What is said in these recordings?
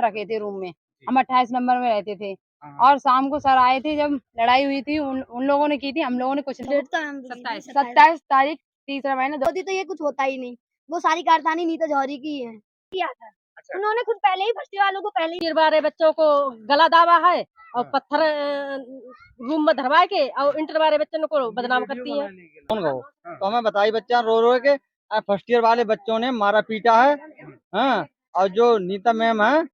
रखे थे रूम में। हम 28 नंबर में रहते थे और शाम को सर आए थे, जब लड़ाई हुई थी उन लोगों ने की थी, हम लोगों ने कुछ नहीं। 27 तारीख तीसरा महीना तो ये कुछ होता ही नहीं, वो सारी कारदानी नीता जौहरी की है। किया था उन्होंने खुद पहले ही फर्स्ट वालों को पहले ही बारे बच्चों को गला दावा है और पत्थर रूम में धरवा के और इंटर वाले बच्चों को बदनाम करती है। कौन गो तो हमें बताई बच्चा रो रो के फर्स्ट ईयर वाले बच्चों ने मारा पीटा है। हाँ, और जो नीता मैम है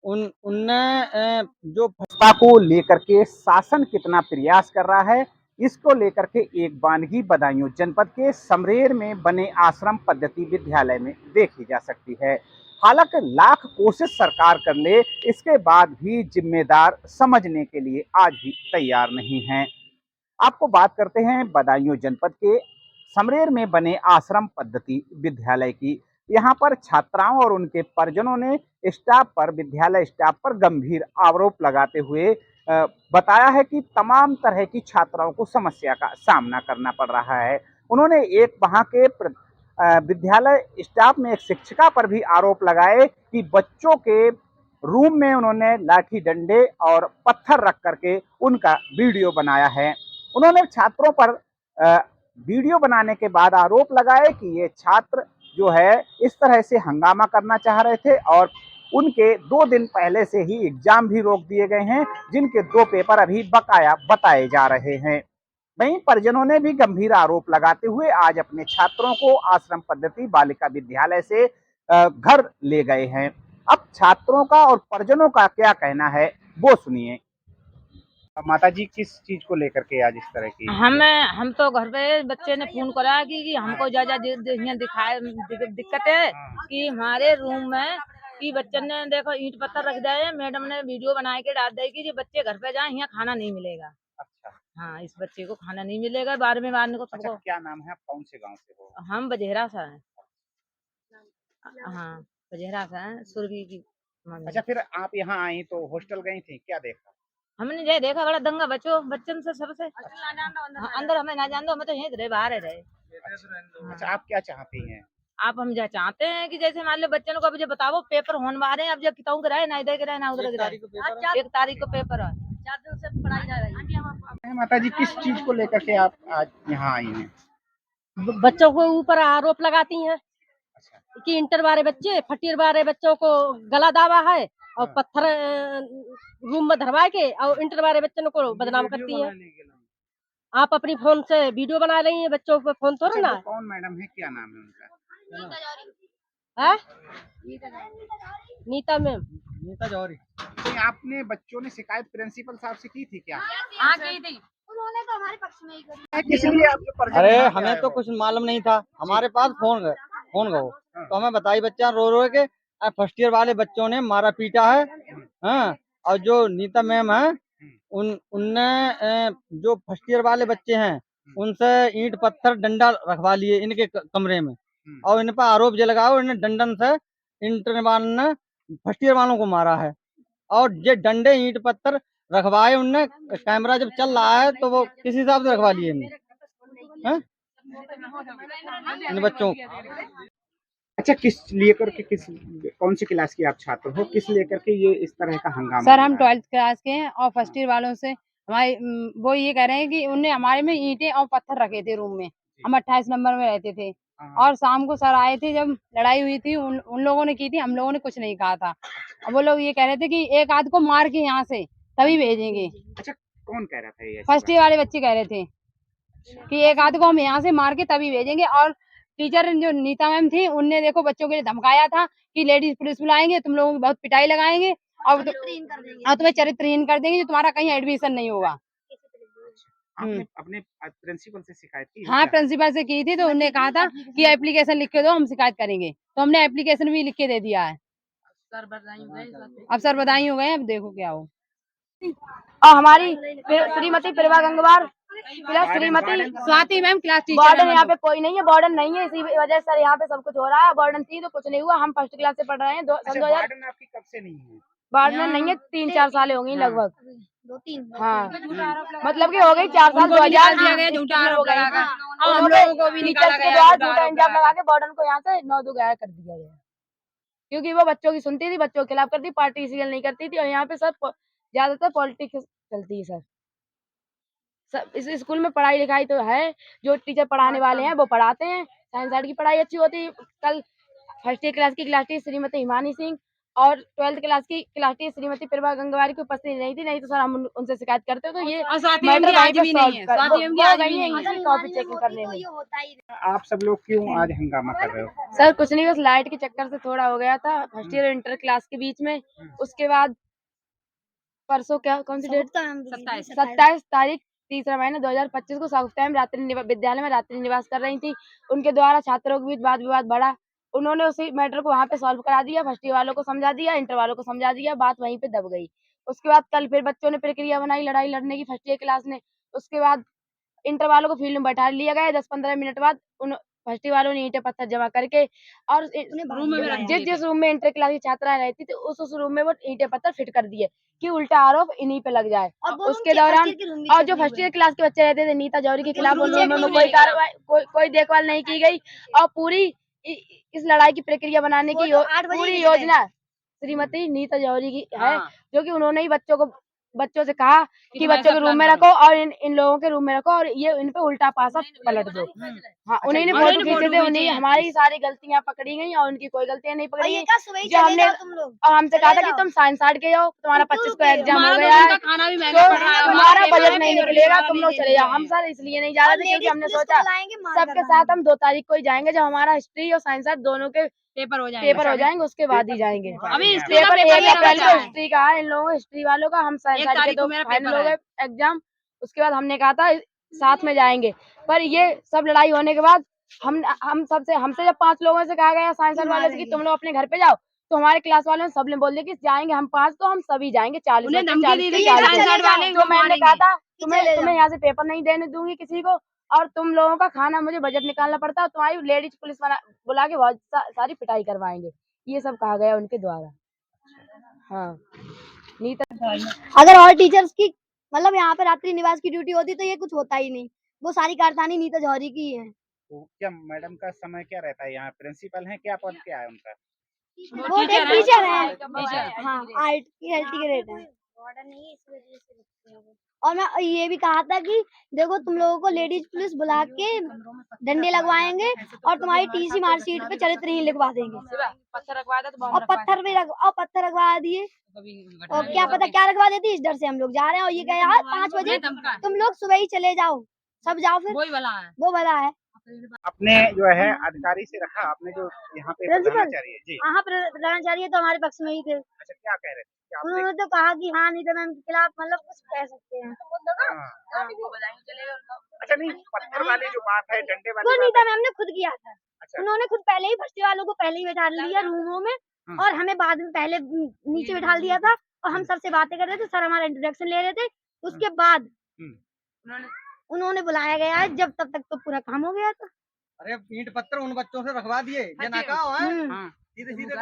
उनने जो भाजपा को लेकर के शासन कितना प्रयास कर रहा है, इसको लेकर के एक बानगी बदायूं जनपद के समरेर में बने आश्रम पद्धति विद्यालय में देखी जा सकती है। हालांकि लाख कोशिश सरकार कर ले, इसके बाद भी जिम्मेदार समझने के लिए आज भी तैयार नहीं है। आपको बात करते हैं बदायूं जनपद के समरेर में बने आश्रम पद्धति विद्यालय की। यहाँ पर छात्राओं और उनके परिजनों ने स्टाफ पर, विद्यालय स्टाफ पर गंभीर आरोप लगाते हुए बताया है कि तमाम तरह की छात्राओं को समस्या का सामना करना पड़ रहा है। उन्होंने एक वहाँ के विद्यालय स्टाफ में एक शिक्षिका पर भी आरोप लगाए कि बच्चों के रूम में उन्होंने लाठी डंडे और पत्थर रख करके उनका वीडियो बनाया है। उन्होंने छात्रों पर वीडियो बनाने के बाद आरोप लगाए कि ये छात्र जो है इस तरह से हंगामा करना चाह रहे थे और उनके 2 दिन पहले से ही एग्जाम भी रोक दिए गए हैं, जिनके 2 पेपर अभी बकाया बताए जा रहे हैं। वहीं परिजनों ने भी गंभीर आरोप लगाते हुए आज अपने छात्रों को आश्रम पद्धति बालिका विद्यालय से घर ले गए हैं। अब छात्रों का और परिजनों का क्या कहना है वो सुनिए। माता जी किस चीज को लेकर के आज इस तरह की? हम तो घर पे बच्चे ने फोन करा कि हमको ज्यादा दिक्कत है कि हमारे रूम में कि बच्चन ने देखो ईंट पत्थर रख दिया, मैडम ने वीडियो बना के डाल दी कि बच्चे घर पे जाए, यहाँ खाना नहीं मिलेगा। अच्छा, हाँ, इस बच्चे को खाना नहीं मिलेगा, बार में मारने को सबको। अच्छा, क्या नाम है, आप कौन से गांव से हो? हम बजेहरा से हैं। हाँ, बजेहरा से हैं, सुरभि की। अच्छा, फिर आप यहाँ आई तो हॉस्टल गई थी, क्या देखा? हमने ये देखा बड़ा दंगा बच्चन से सबसे। अंदर हमें ना जान दो, हमें तो यहीं रहे, बाहर रहे। अच्छा, आप क्या चाहती हैं? आप हम चाहते हैं कि जैसे मान लो बच्चों को अब जो बताओ पेपर होने वाले हैं, अब जो किताबों गिराए ना इधर गिराए ना उधर गिराए। 1 तारीख को पेपर है, 4 दिन से पढ़ाई जा रही है। माता जी किस चीज को लेकर के आप आज यहाँ आई हैं? बच्चों को ऊपर आरोप लगाती हैं कि इंटर वाले बच्चे, फर्स्ट ईयर वाले बच्चों को गला दावा है और पत्थर रूम में धरवा के और इंटर वाले बच्चों को बदनाम करती हैं। आप अपनी फोन से वीडियो बना रही हैं, बच्चों पे फोन थोड़ा ना। कौन मैडम है, क्या नाम है उनका? नीता मैम। नीता जौहरी। तो आपने बच्चों ने शिकायत प्रिंसिपल साहब से की थी क्या? हाँ, की थी। उन्होंने तो हमारे पक्ष में ही करी। किसलिए आपके? अरे हमें तो कुछ मालूम नहीं था, हमारे पास फोन गो तो हमें बताई बच्चा रो रो के फर्स्ट ईयर वाले बच्चों ने मारा पीटा है। हाँ, और जो नीता मैम है उनने जो फर्स्ट ईयर वाले बच्चे हैं उनसे ईंट पत्थर डंडा रखवा लिए इनके कमरे में और इन पर आरोप ये लगाओ इन्हें डंडन से इंटर वालों ने फर्स्ट ईयर वालों को मारा है और ये डंडे ईंट पत्थर रखवाए उनने। कैमरा जब चल रहा है तो वो किस हिसाब से रखवा लिए इन बच्चों। अच्छा, किस लेकर के कौन सी क्लास की आप छात्र हो, किस लेकर के ये इस तरह का हंगामा? सर हम 12th क्लास के हैं और फर्स्ट ईयर वालों से हमारे वो ये कह रहे हैं कि उनने हमारे में ईंटें और पत्थर रखे थे रूम में। हम 28 नंबर में रहते थे और शाम को सर आए थे, जब लड़ाई हुई थी उन लोगों ने की थी, हम लोगों ने कुछ नहीं कहा था। और वो लोग ये कह रहे थे कि एक आध को मार के यहाँ से तभी भेजेंगे। अच्छा, कौन कह रहा था ये? फर्स्ट ईयर वाले बच्चे कह रहे थे कि एक आध को हम यहाँ से मार के तभी भेजेंगे। और टीचर जो नीता मैम थी उनने देखो बच्चों के लिए धमकाया था कि लेडीज पुलिस बुलाएंगे, तुम लोगों की बहुत पिटाई लगाएंगे और तुम्हें चरित्रहीन कर देंगे, जो तुम्हारा कहीं एडमिशन नहीं होगा। आपने अपने प्रिंसिपल से शिकायत की? हाँ, प्रिंसिपल से की थी तो उन्होंने कहा था कि एप्लीकेशन लिख के दो, हम शिकायत करेंगे। तो हमने एप्लीकेशन भी लिख के दे दिया है। अब सर बधाई हो गए, अब देखो क्या हो। और हमारी Shrimati Prema Gangwar plus Shrimati Swati ma'am class teacher. Warden यहाँ पे कोई नहीं है, वार्डन नहीं है, इसी वजह से यहाँ पे सब कुछ हो रहा है। वार्डन थी तो कुछ नहीं हुआ। हम फर्स्ट क्लास से पढ़ रहे हैं। वार्डन आपकी कब से नहीं है? वार्डन नहीं है, 3-4 साल हो गई लगभग। 2-3 हाँ, मतलब कि हो गई 4 साल। 2000 झूठा आरोप लगा हम लोगों को भी निकाला गया, झूठा इंजाम लगा के वार्डन को यहाँ से 9-2 गायब कर दिया गया। क्योंकि वो बच्चों की सुनती थी, बच्चों के खिलाफ करती, पार्टिसिपेट नहीं करती थी और यहाँ पे सब ज्यादातर पॉलिटिक्स चलती है सर। सब इस स्कूल में पढ़ाई लिखाई तो है, जो टीचर पढ़ाने वाले हैं वो पढ़ाते हैं, साइंस आर्ट की पढ़ाई अच्छी होती है। कल फर्स्ट ईयर क्लास की क्लास टीचर श्रीमती हिमानी सिंह और 12th क्लास की क्लास टीचर श्रीमती प्रभा गंगवार की उपस्थित नहीं थी, नहीं तो सर हम उनसे शिकायत करते तो ये मैटर वहीं पे सॉल्व कर वो गई है इंग्लिश की कॉपी चेकिंग करने में। ये होता ही आप सब लोग क्यों आज हंगामा कर रहे हो? सर कुछ नहीं, बस लाइट के चक्कर से थोड़ा हो गया था फर्स्ट ईयर इंटर क्लास के बीच में। उसके बाद परसों क्या कौन सी डेट, 27 तारीख 3रा महीना 2025 को साउथ टाइम विद्यालय में रात्रि निवास कर रही थी। उनके द्वारा छात्रों के बीच वाद विवाद बढ़ा, उन्होंने उसी मैटर को वहाँ पे सॉल्व करा दिया, फर्स्ट ईयर वालों को समझा दिया, इंटर वालों को समझा दिया, बात वहीं पे दब गई। उसके बाद कल फिर बच्चों ने प्रक्रिया बनाई लड़ाई लड़ने की फर्स्ट ईयर क्लास ने। उसके बाद इंटर वालों को फील्ड में बैठा लिया गया। 10-15 मिनट बाद उन फर्स्ट ईयर वालों ने ईंटें पत्थर जमा करके और रूम में रख जिस रूम में इंटर क्लास की छात्राएं रहती थी उस रूम में वो ईंटें पत्थर फिट कर दिए कि उल्टा आरोप इन्हीं पे लग जाए। उसके दौरान और जो फर्स्ट ईयर क्लास के बच्चे रहते थे नीता जौहरी के खिलाफ उन रूम में कोई कार्रवाई कोई देखभाल नहीं की गई और पूरी इस लड़ाई की प्रक्रिया बनाने की पूरी योजना श्रीमती नीता जौहरी की है, जो कि उन्होंने ही बच्चों से कहा कि बच्चों के रूम में रखो और इन लोगों के रूम में रखो और ये इन पे उल्टा पासा पलट दो। हाँ, उन्हीं ने फोटो खींचे थे, उन्हीं हमारी सारी गलतियां पकड़ी गई और उनकी कोई गलतियां नहीं पकड़ी गई। जो हमने और हमसे कहा था कि तुम साइंस आर्ट के जाओ, तुम्हारा 25 को एग्जाम हो गया है तो तुम्हारा बजट नहीं निकलेगा, तुम लोग चले जाओ। हम सर इसलिए नहीं जा रहे थे क्योंकि हमने सोचा सबके साथ हम 2 तारीख को ही जाएंगे जब हमारा हिस्ट्री और साइंस आर्ट दोनों के पेपर हो जाएंगे उसके बाद ही जाएंगे। अभी पेपर 1 अप्रैल को हिस्ट्री का है इन लोगों हिस्ट्री वालों का, हम साइंस आर्ट के 2 फाइनल हो गए एग्जाम। उसके बाद हमने कहा था साथ में जाएंगे, पर ये सब लड़ाई होने के बाद हमसे जब 5 लोगों से कहा गया साइंस आर्ट वालों से कि तुम लोग अपने घर पे जाओ, तो हमारे क्लास वालों ने सबने बोल दिया कि जाएंगे हम 5 तो हम सभी जाएंगे 40 तो मैंने कहा था तुम्हें यहाँ से पेपर नहीं देने दूंगी किसी को और तुम लोगों का खाना मुझे बजट निकालना पड़ता है, तुम्हारी लेडीज पुलिस बुला के बहुत सारी पिटाई करवाएंगे, ये सब कहा गया उनके द्वारा। हाँ नीता अगर और टीचर्स की मतलब यहाँ पे रात्रि निवास की ड्यूटी होती तो ये कुछ होता ही नहीं, वो सारी कारदानी नीता जौहरी की है। तो क्या मैडम का समय क्या रहता है यहाँ? प्रिंसिपल है, क्या पद क्या है उनका? वो एक टीचर है, हाँ आर्ट की हेल्टी ग्रेड है। और मैं ये भी कहा था कि देखो तुम लोगों को लेडीज पुलिस बुला के डंडे लगवाएंगे और तुम्हारी टीसी मार्कशीट पे चरित्रहीन लिखवा देंगे पत्थर रखवाया था तो और पत्थर रखवा दिए और क्या पता क्या रखवा देती, इस डर से हम लोग जा रहे हैं। और ये कह यार 5 बजे तुम लोग सुबह ही चले जाओ, सब जाओ फिर वो भला है। अपने जो है अधिकारी से रखा, आपने जो यहाँ पे प्रधानाचार्य जी, हाँ प्रधानाचार्य तो हमारे पक्ष में ही थे। अच्छा क्या कह रहे थे? क्या आपने- उन्होंने तो कहा कि हाँ नीता मैम के खिलाफ मतलब कुछ कह सकते हैं। अच्छा नहीं, पत्थर वाली जो बात है, डंडे वाली वो बात नीता है, मैम ने खुद किया था। अच्छा उन्होंने खुद पहले ही फर्स्ट वालों को पहले ही बैठा लिया रूमों में और हमें बाद में पहले नीचे बैठा दिया था और हम सबसे बातें कर रहे थे, सर हमारा इंट्रोडक्शन ले रहे थे। उसके बाद उन्होंने बुलाया गया है, जब तब तक तो पूरा काम हो गया था। अरे ईंट पत्थर उन बच्चों से रखवा दिए, ये ना कहा है सीधे सीधे